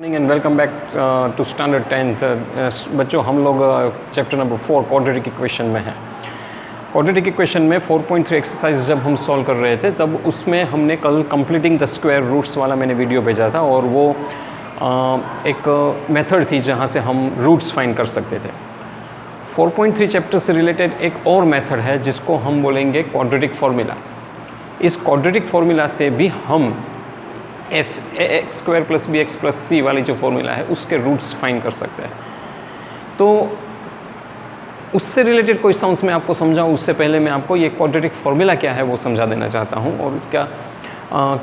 And welcome back to standard 10th। बच्चों, हम लोग चैप्टर नंबर 4 क्वाड्रेटिक इक्वेशन में हैं। क्वाड्रेटिक इक्वेशन में 4.3 एक्सरसाइज जब हम सॉल्व कर रहे थे तब उसमें हमने कल कंप्लीटिंग द स्क्वायर रूट्स वाला मैंने वीडियो भेजा था और वो एक मेथड थी जहाँ से हम रूट्स फाइंड कर सकते थे। 4.3 चैप्टर से रिलेटेड एक और मेथड है जिसको हम बोलेंगे क्वाड्रेटिक फार्मूला। इस क्वाड्रेटिक फार्मूला से भी हम ax² + bx + c वाली जो फॉर्मूला है उसके रूट्स फाइंड कर सकते हैं। तो उससे रिलेटेड कोई सम्स मैं आपको समझाऊँ उससे पहले मैं आपको ये क्वाड्रेटिक फार्मूला क्या है वो समझा देना चाहता हूँ और इसका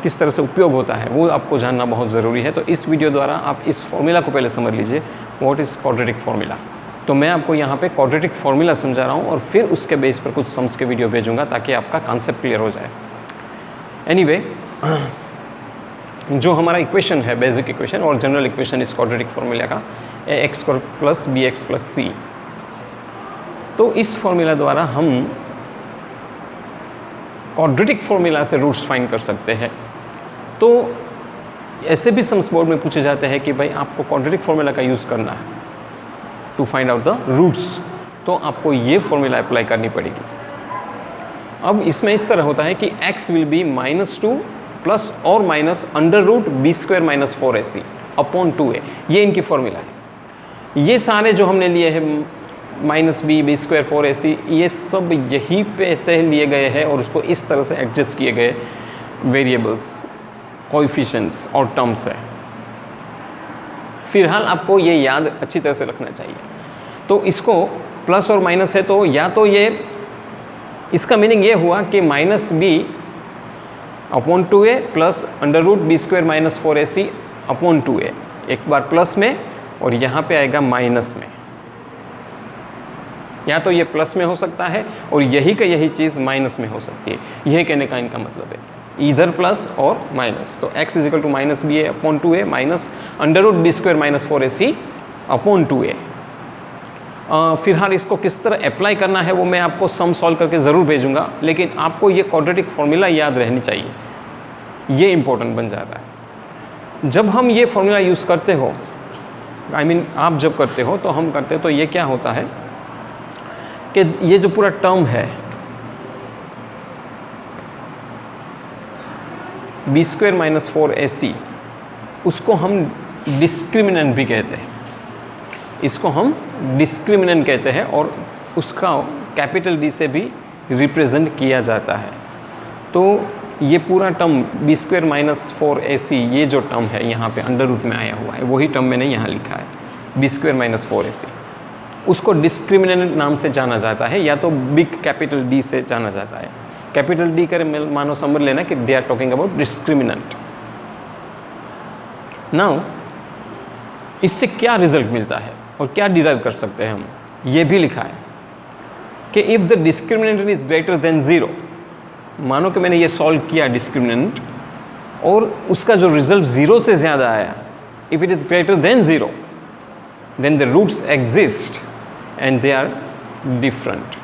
किस तरह से उपयोग होता है वो आपको जानना बहुत ज़रूरी है। तो इस वीडियो द्वारा आप इस फार्मूला को पहले समझ लीजिए, व्हाट इज़ क्वाड्रेटिक फार्मूला। तो मैं आपको यहाँ पे क्वाड्रेटिक फार्मूला समझा रहा हूँ और फिर उसके बेस पर कुछ सम्स के वीडियो भेजूँगा ताकि आपका कॉन्सेप्ट क्लियर हो जाए। एनीवे, जो हमारा इक्वेशन है, बेसिक इक्वेशन और जनरल इक्वेशन इस क्वाड्रेटिक फार्मूला का ax² + bx + c। तो इस फार्मूला द्वारा हम क्वाड्रेटिक फार्मूला से रूट्स फाइंड कर सकते हैं। तो ऐसे भी सम्स बोर्ड में पूछे जाते हैं कि भाई आपको क्वाड्रेटिक फार्मूला का यूज़ करना है to find out the roots, तो आपको ये फार्मूला अप्लाई करनी पड़ेगी। अब इसमें इस तरह होता है कि x विल बी -2 प्लस और minus √b² - 4ac upon 2a। ये इनकी फॉर्मूला है। ये सारे जो हमने लिए हैं -b, b² 4ac, ये सब यहीं पे से लिए गए हैं और उसको इस तरह से एडजस्ट किए गए वेरिएबल्स, कोएफिशिएंट्स और टर्म्स है। फिलहाल आपको ये याद अच्छी तरह से रखना चाहिए। तो इसको प्लस और माइनस है तो या तो ये, इसका मीनिंग ये हुआ कि -b upon 2a plus √b² - 4ac upon 2a, एक बार प्लस में और यहाँ पे आएगा माइनस में। या तो ये प्लस में हो सकता है और यही का यही चीज़ माइनस में हो सकती है। यह कहने का इनका मतलब है इधर प्लस और माइनस। तो x = -ba upon 2a minus √b² - 4ac upon 2a। फिलहाल इसको किस तरह अप्लाई करना है वो मैं आपको सम सॉल्व करके ज़रूर भेजूंगा, लेकिन आपको ये क्वाड्रेटिक फार्मूला याद रहनी चाहिए, ये इंपॉर्टेंट बन जाता है। जब हम ये फार्मूला यूज़ करते हो, आप जब करते हो तो हम करते हो तो ये क्या होता है कि ये जो पूरा टर्म है b² - 4ac, उसको हम डिस्क्रिमिनेंट भी कहते हैं। इसको हम डिस्क्रिमिनेंट कहते हैं और उसका कैपिटल D से भी रिप्रेजेंट किया जाता है। तो ये पूरा टर्म b² - 4ac, ये जो टर्म है यहाँ पे अंडर रूट में आया हुआ है, वही टर्म मैंने यहाँ लिखा है b² - 4ac। उसको डिस्क्रिमिनेंट नाम से जाना जाता है या तो बिग कैपिटल D से जाना जाता है। कैपिटल D कर मानो समझ लेना कि they are talking about discriminant. Now इससे क्या रिजल्ट मिलता है और क्या डिराइव कर सकते हैं हम, ये भी लिखा है कि if the discriminant is greater than 0, मानो कि मैंने ये सॉल्व किया डिस्क्रिमिनेंट और उसका जो रिजल्ट 0 से ज़्यादा आया, if it is greater than 0 then the roots exist and they are different.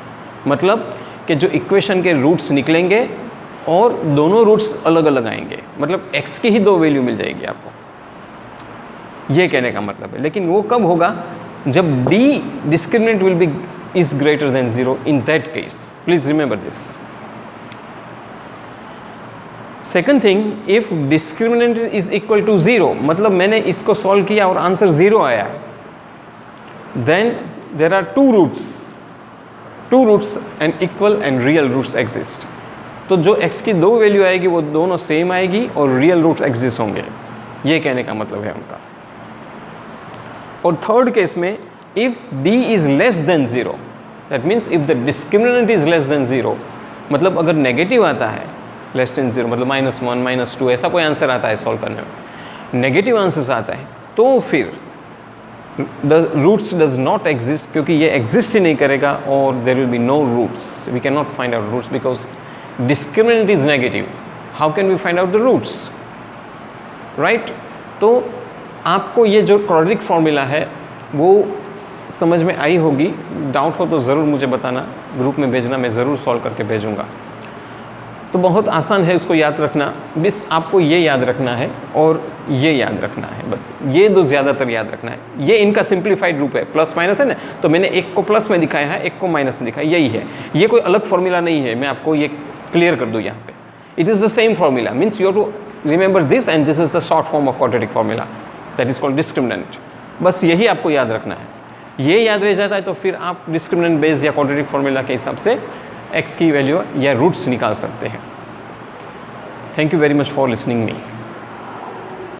मतलब कि जो इक्वेशन के रूट्स निकलेंगे और दोनों रूट्स अलग अलग आएंगे, मतलब x की ही 2 वैल्यू मिल जाएगी आपको, ये कहने का मतलब है। लेकिन वो कब होगा, जब d discriminant will be is greater than 0। In that case please remember this. Second thing, if discriminant is equal to 0, मतलब मैंने इसको सॉल्व किया और आंसर 0 आया, then there are two roots and equal and real roots exist. तो जो x की 2 value आएगी वो दोनों सेम आएगी और रियल रूट्स एग्जिस्ट होंगे, ये कहने का मतलब है उनका। और थर्ड केस में, if d is less than 0, that means if the discriminant is less than 0, मतलब अगर नेगेटिव आता है लेस देन 0, मतलब -1 -2 ऐसा कोई आंसर आता है सॉल्व करने में, नेगेटिव आंसर्स आता है, तो फिर the roots does not exist, क्योंकि ये एग्जिस्ट ही नहीं करेगा और there will be no roots. We can not find out roots because discriminant is negative. How can we find out the roots, right? तो आपको ये जो क्वाड्रेटिक फार्मूला है वो समझ में आई होगी। डाउट हो तो ज़रूर मुझे बताना, ग्रुप में भेजना, मैं ज़रूर सॉल्व करके भेजूँगा। तो बहुत आसान है उसको याद रखना। बस आपको ये याद रखना है और ये याद रखना है, बस ये दो ज़्यादातर याद रखना है। ये इनका सिंप्लीफाइड रूप है, प्लस माइनस है ना, तो मैंने एक को प्लस में दिखाया है, एक को माइनस में दिखाया, यही है। ये कोई अलग फॉर्मूला नहीं है, मैं आपको ये क्लियर कर दूँ यहाँ पे। It is the same formula, means you have to remember this and this is the short form of quadratic formula that is called discriminant. बस यही आपको याद रखना है। ये याद रह जाता है तो फिर आप डिस्क्रिमिनेंट बेस या क्वाड्रेटिक फॉर्मूला के हिसाब से x की वैल्यू या रूट्स निकाल सकते हैं। Thank you very much for listening me.